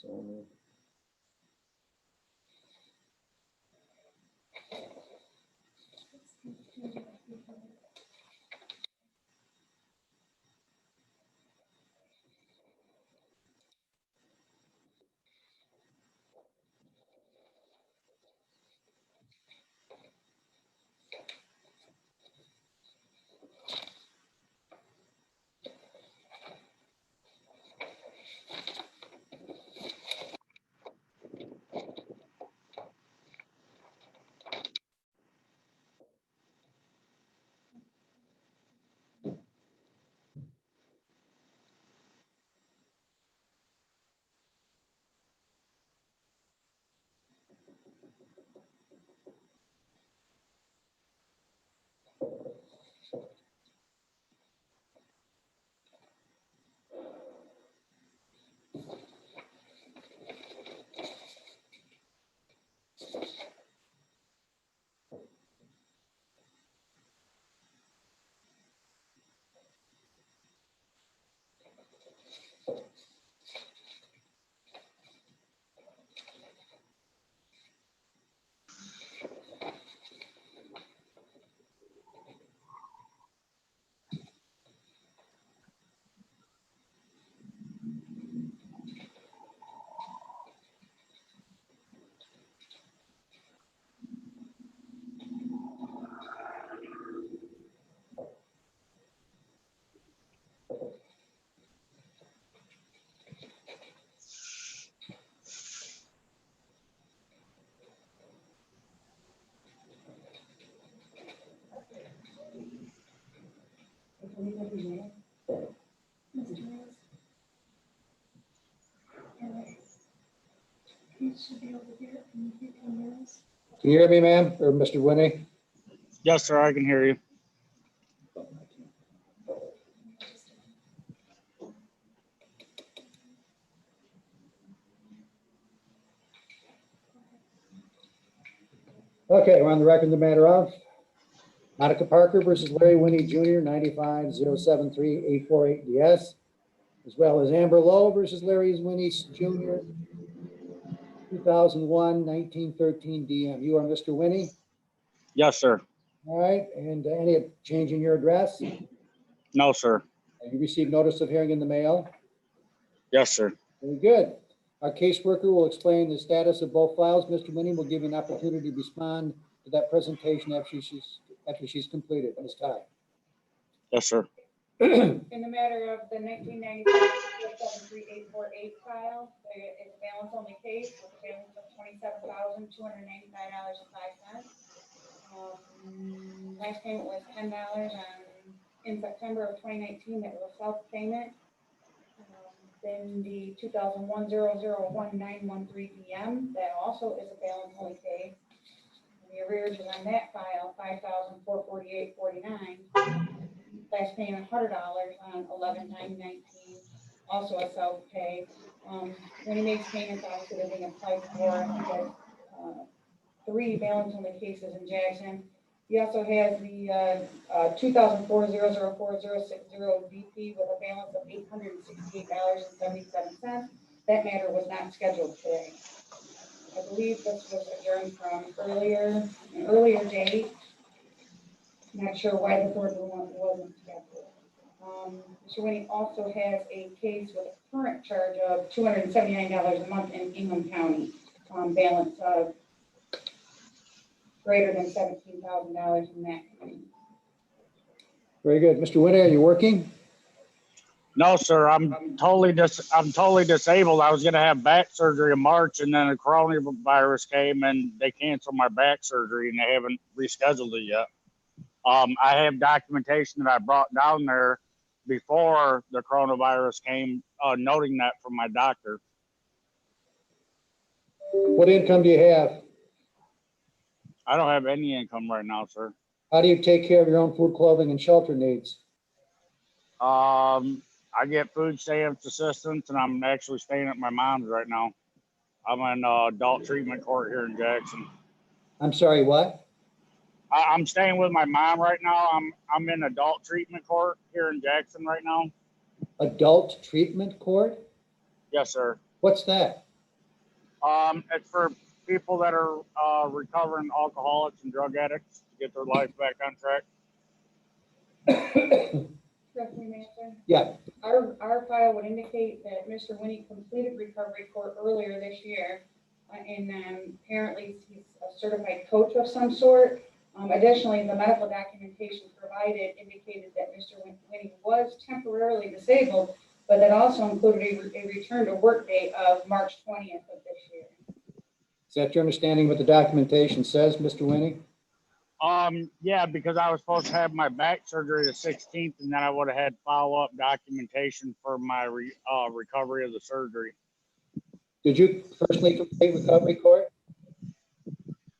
So can you hear me, ma'am, or Mr. Winnie? Yes, sir, I can hear you. Okay, we're on the record in the matter of Monica Parker versus Larry Winnie Jr., 95-073-848 DS, as well as Amber Lowe versus Larry Winnie Jr., 2001-1913 DM. You are Mr. Winnie? Yes, sir. All right, and any change in your address? No, sir. You received notice of hearing in the mail? Yes, sir. Very good. Our caseworker will explain the status of both files. Mr. Winnie will give you an opportunity to respond to that presentation after she's completed. Ms. Ty. Yes, sir. In the matter of the 1995-73848 file, it's a balance only case with a balance of $27,299.05. Last payment was $10 in September of 2019. That was a self-payment. Then the 2001-001913 DM, that also is a balance only case. The arrears is on that file, $5,448.49. Last payment $100 on 11/9/19, also a self-pay. When he makes payments, obviously they're being applied for. He has 3 balance only cases in Jackson. He also has the 2004-004060 DP with a balance of $868.77. That matter was not scheduled today. I believe this was adjourned from an earlier date. Not sure why the third one wasn't scheduled. Mr. Winnie also has a case with a current charge of $279 a month in Ingham County, balance of greater than $17,000 in that county. Very good. Mr. Winnie, are you working? No, sir. I'm totally disabled. I was going to have back surgery in March, and then the coronavirus came, and they canceled my back surgery, and they haven't rescheduled it yet. I have documentation that I brought down there before the coronavirus came, noting that from my doctor. What income do you have? I don't have any income right now, sir. How do you take care of your own food, clothing, and shelter needs? I get food stamps assistance, and I'm actually staying at my mom's right now. I'm in adult treatment court here in Jackson. I'm sorry, what? I'm staying with my mom right now. I'm in adult treatment court here in Jackson right now. Adult treatment court? Yes, sir. What's that? It's for people that are recovering alcoholics and drug addicts to get their life back on track. Trustee Manser? Yeah, Our file would indicate that Mr. Winnie completed recovery court earlier this year. And apparently he's a certified coach of some sort. Additionally, the medical documentation provided indicated that Mr. Winnie was temporarily disabled, but that also included a return to work date of March 20th of this year. is that your understanding what the documentation says, Mr. Winnie? Yeah, because I was supposed to have my back surgery the 16th, and then I would have had follow-up documentation for my recovery of the surgery. Did you personally complete recovery court?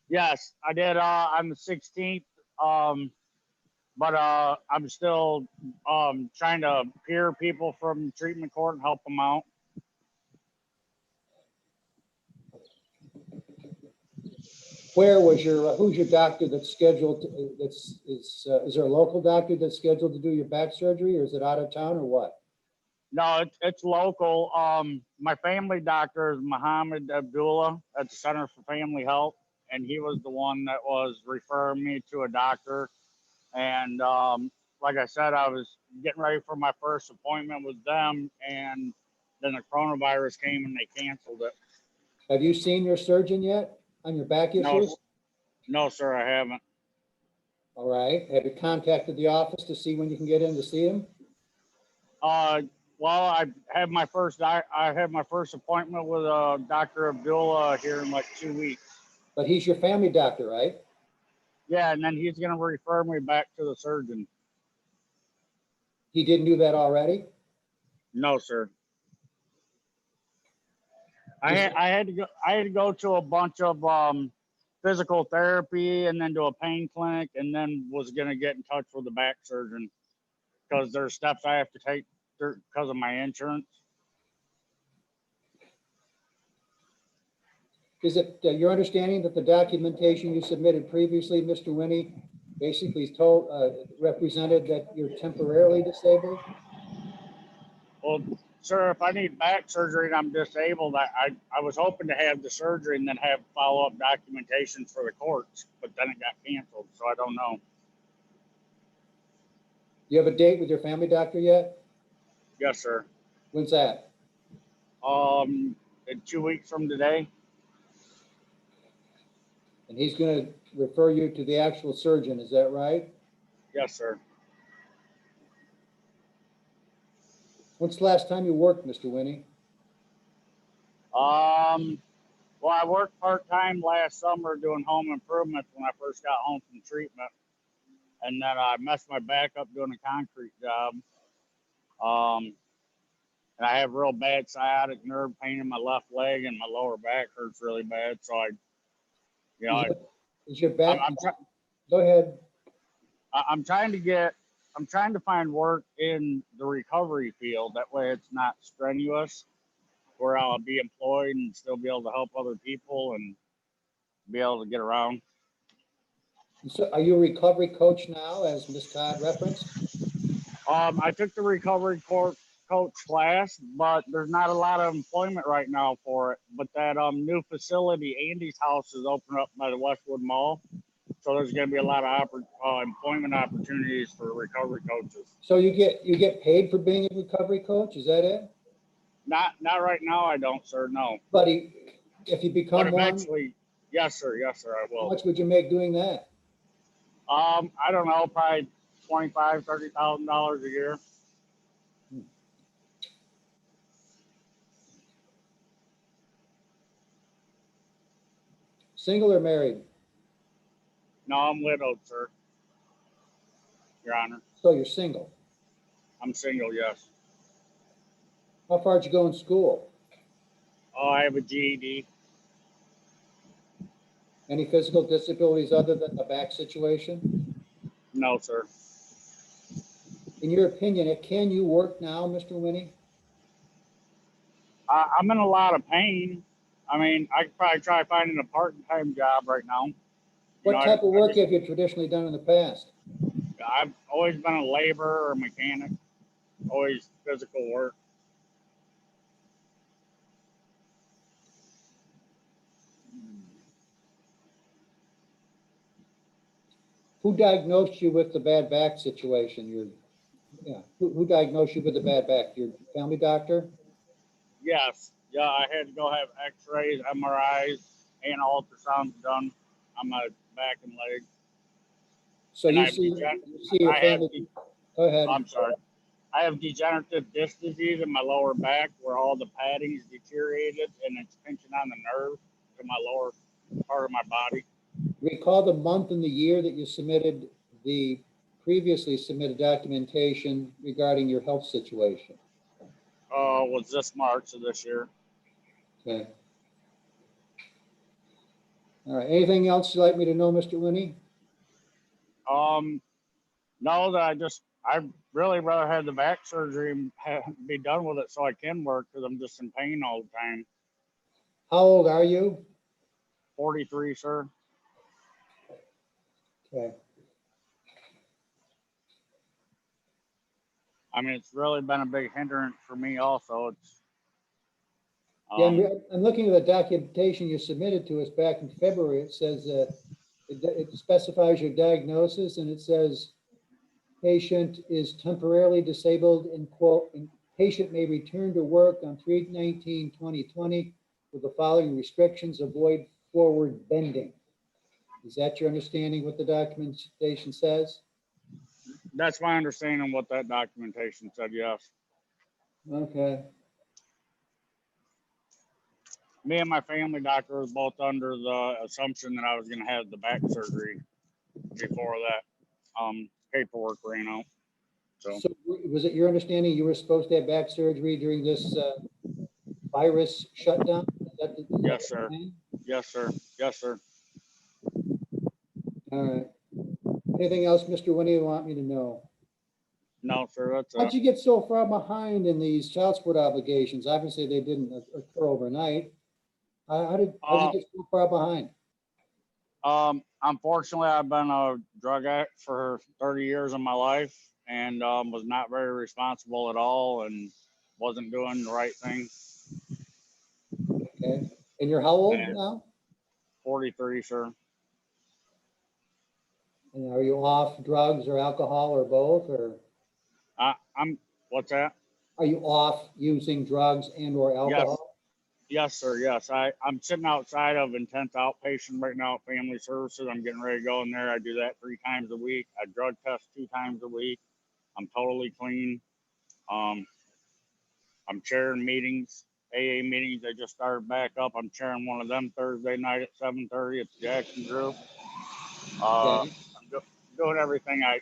Yes, I did on the 16th. But I'm still trying to peer people from treatment court and help them out. Where was who's your doctor that's scheduled, is there a local doctor that's scheduled to do your back surgery, or is it out of town, or what? No, it's local. My family doctor is Muhammad Abdullah at the Center for Family Health, and he was the one that was referring me to a doctor. And like I said, I was getting ready for my first appointment with them, and then the coronavirus came and they canceled it. Have you seen your surgeon yet on your back No, issues? no, sir, I haven't. All right, have you contacted the office to see when you can get in to see him? Well, I had my first appointment with Dr. Abdullah here in like 2 weeks. But he's your family doctor, right? Yeah, and then he's gonna refer me back to the surgeon. He didn't do that already? No, sir. I had to go to a bunch of physical therapy and then to a pain clinic, and then was gonna get in touch with the back surgeon because there's steps I have to take because of my insurance. Is it your understanding that the documentation you submitted previously, Mr. Winnie, basically represented that you're temporarily disabled? Well, sir, if I need back surgery and I'm disabled, I was hoping to have the surgery and then have follow-up documentation for the courts, but then it got canceled, so I don't know. Do you have a date with your family doctor yet? Yes, sir. When's that? In 2 weeks from today. And he's going to refer you to the actual surgeon, is that right? Yes, sir. When's the last time you worked, Mr. Winnie? Well, I worked part-time last summer doing home improvements when I first got home from treatment. And then I messed my back up doing a concrete job. And I have real bad sciatic nerve pain in my left leg, and my lower back hurts really bad. So Is your back? I'm Go ahead. I'm trying to find work in the recovery field. That way it's not strenuous, where I'll be employed and still be able to help other people and be able to get around. So are you a recovery coach now, as Ms. Todd referenced? I took the recovery coach class, but there's not a lot of employment right now for it. But that new facility, Andy's house, is opening up by the Westwood Mall. So there's going to be a lot of employment opportunities for recovery coaches. So you get paid for being a recovery coach, is that it? Not right now, I don't, sir. No. But if you become But one, eventually, yes, sir. Yes, sir. I how will. much would you make doing that? I don't know, probably $25,000-$30,000 a year. Single or married? No, I'm widowed, sir. Your Honor. So you're single. I'm single, yes. How far did you go in school? Oh, I have a GED. Any physical disabilities other than the back situation? No, sir. In your opinion, can you work now, Mr. Winnie? I'm in a lot of pain. I mean, I could probably try finding a part-time job right now. What type of work have you traditionally done in the past? I've always been a laborer or mechanic, always physical work. Who diagnosed you with the bad back situation? Who diagnosed you with the bad back? Your family doctor? Yes, yeah, I had to go have X-rays, MRIs, and ultrasounds done on my back and leg. So And you I have see, degen- you see your I have family, go ahead. I'm sorry. I have degenerative disc disease in my lower back where all the padding's deteriorated and it's pinching on the nerve to my lower part of my body. Recall the month and the year that you submitted the previously submitted documentation regarding your health situation. Was this March of this year. Okay. All right. Anything else you'd like me to know, Mr. Winnie? No, I really rather have the back surgery and be done with it so I can work because I'm just in pain all the time. How old are you? 43, sir. Okay. I mean, it's really been a big hindrance for me also. It's, Yeah, I'm looking at the documentation you submitted to us back in February. It says it specifies your diagnosis and it says patient is temporarily disabled and quote, and patient may return to work on 3/19/2020 with the following restrictions: avoid forward bending. Is that your understanding what the documentation says? that's my understanding of what that documentation said, yes. Okay. Me and my family doctor was both under the assumption that I was going to have the back surgery before that paperwork ran out. So So was it your understanding you were supposed to have back surgery during this virus shutdown? yes, sir. Yes, sir. Yes, sir. All right. Anything else, Mr. Winnie, you want me to know? No, sir. That's How'd you get so far behind in these child support obligations? Obviously, they didn't occur overnight. How'd you get so far behind? Unfortunately, I've been a drug addict for 30 years of my life and was not very responsible at all and wasn't doing the right thing. Okay. And you're how old And now? 43, sir. And are you off drugs or alcohol or both, or I'm, what's that? are you off using drugs and or alcohol? Yes, sir. Yes. I'm sitting outside of intense outpatient right now at Family Services. I'm getting ready to go in there. I do that 3 times a week. I drug test 2 times a week. I'm totally clean. I'm chairing meetings, AA meetings. They just started back up. I'm chairing one of them Thursday night at 7:30 at the Jackson Group. Okay. I'm doing everything I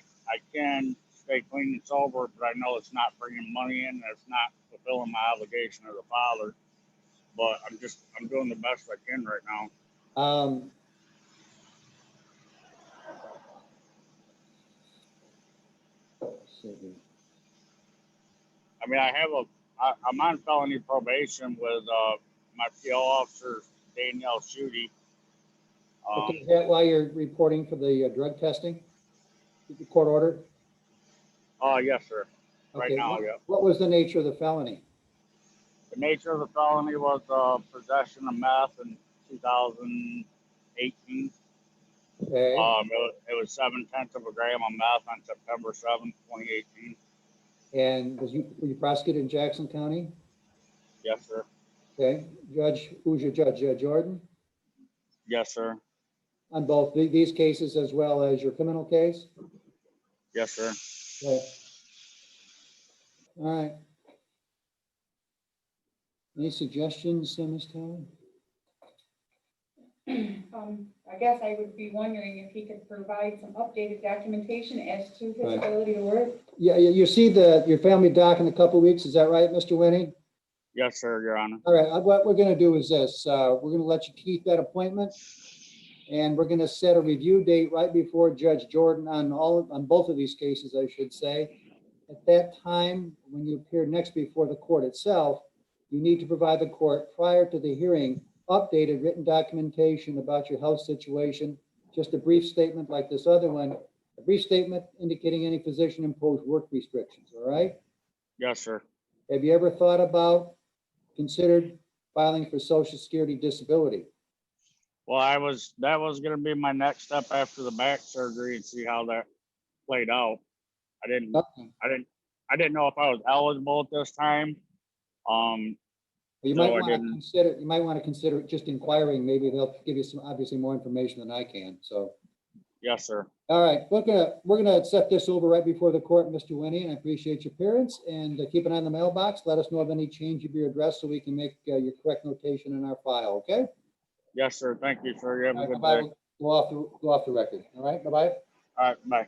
can to stay clean and sober, but I know it's not bringing money in. And it's not fulfilling my obligation as a father. But I'm doing the best I can right now. Let's see here. I mean, I'm on felony probation with my PO officer, Danielle Schutte. Okay, is that why you're reporting for the drug testing? The court order? Oh, yes, sir. Right Okay. now, yeah. What was the nature of the felony? The nature of the felony was possession of meth in 2018. Okay. It was 0.7 of a gram of meth on September 7th, 2018. And were you prosecuted in Jackson County? Yes, sir. Okay. Judge, who's your judge? Jordan? Yes, sir. On both these cases as well as your criminal case? Yes, sir. Okay. All right. Any suggestions, Ms. Taylor? I guess I would be wondering if he could provide some updated documentation as to his Right. ability to work. Yeah, you see your family doc in a couple of weeks. Is that right, Mr. Winnie? Yes, sir, Your Honor. All right. What we're going to do is this. We're going to let you keep that appointment, and we're going to set a review date right before Judge Jordan on both of these cases, I should say. At that time, when you appear next before the court itself, you need to provide the court prior to the hearing updated written documentation about your health situation, just a brief statement like this other one, a brief statement indicating any physician imposed work restrictions, all right? Yes, sir. Have you ever thought about, considered filing for Social Security disability? Well, that was gonna be my next step after the back surgery and see how that played out. I didn't, Okay. I didn't know if I was eligible at this time. You So might I want to didn't- consider, just inquiring. Maybe they'll give you some, obviously more information than I can, so. Yes, sir. All right, we're gonna set this over right before the court, Mr. Winnie, and I appreciate your appearance, and keep an eye on the mailbox. Let us know of any change of your address so we can make your correct notation in our file, okay? Yes, sir. Thank you, sir. You have All a right, good bye-bye. day. We'll go off the record, all right? Bye-bye. All right, bye.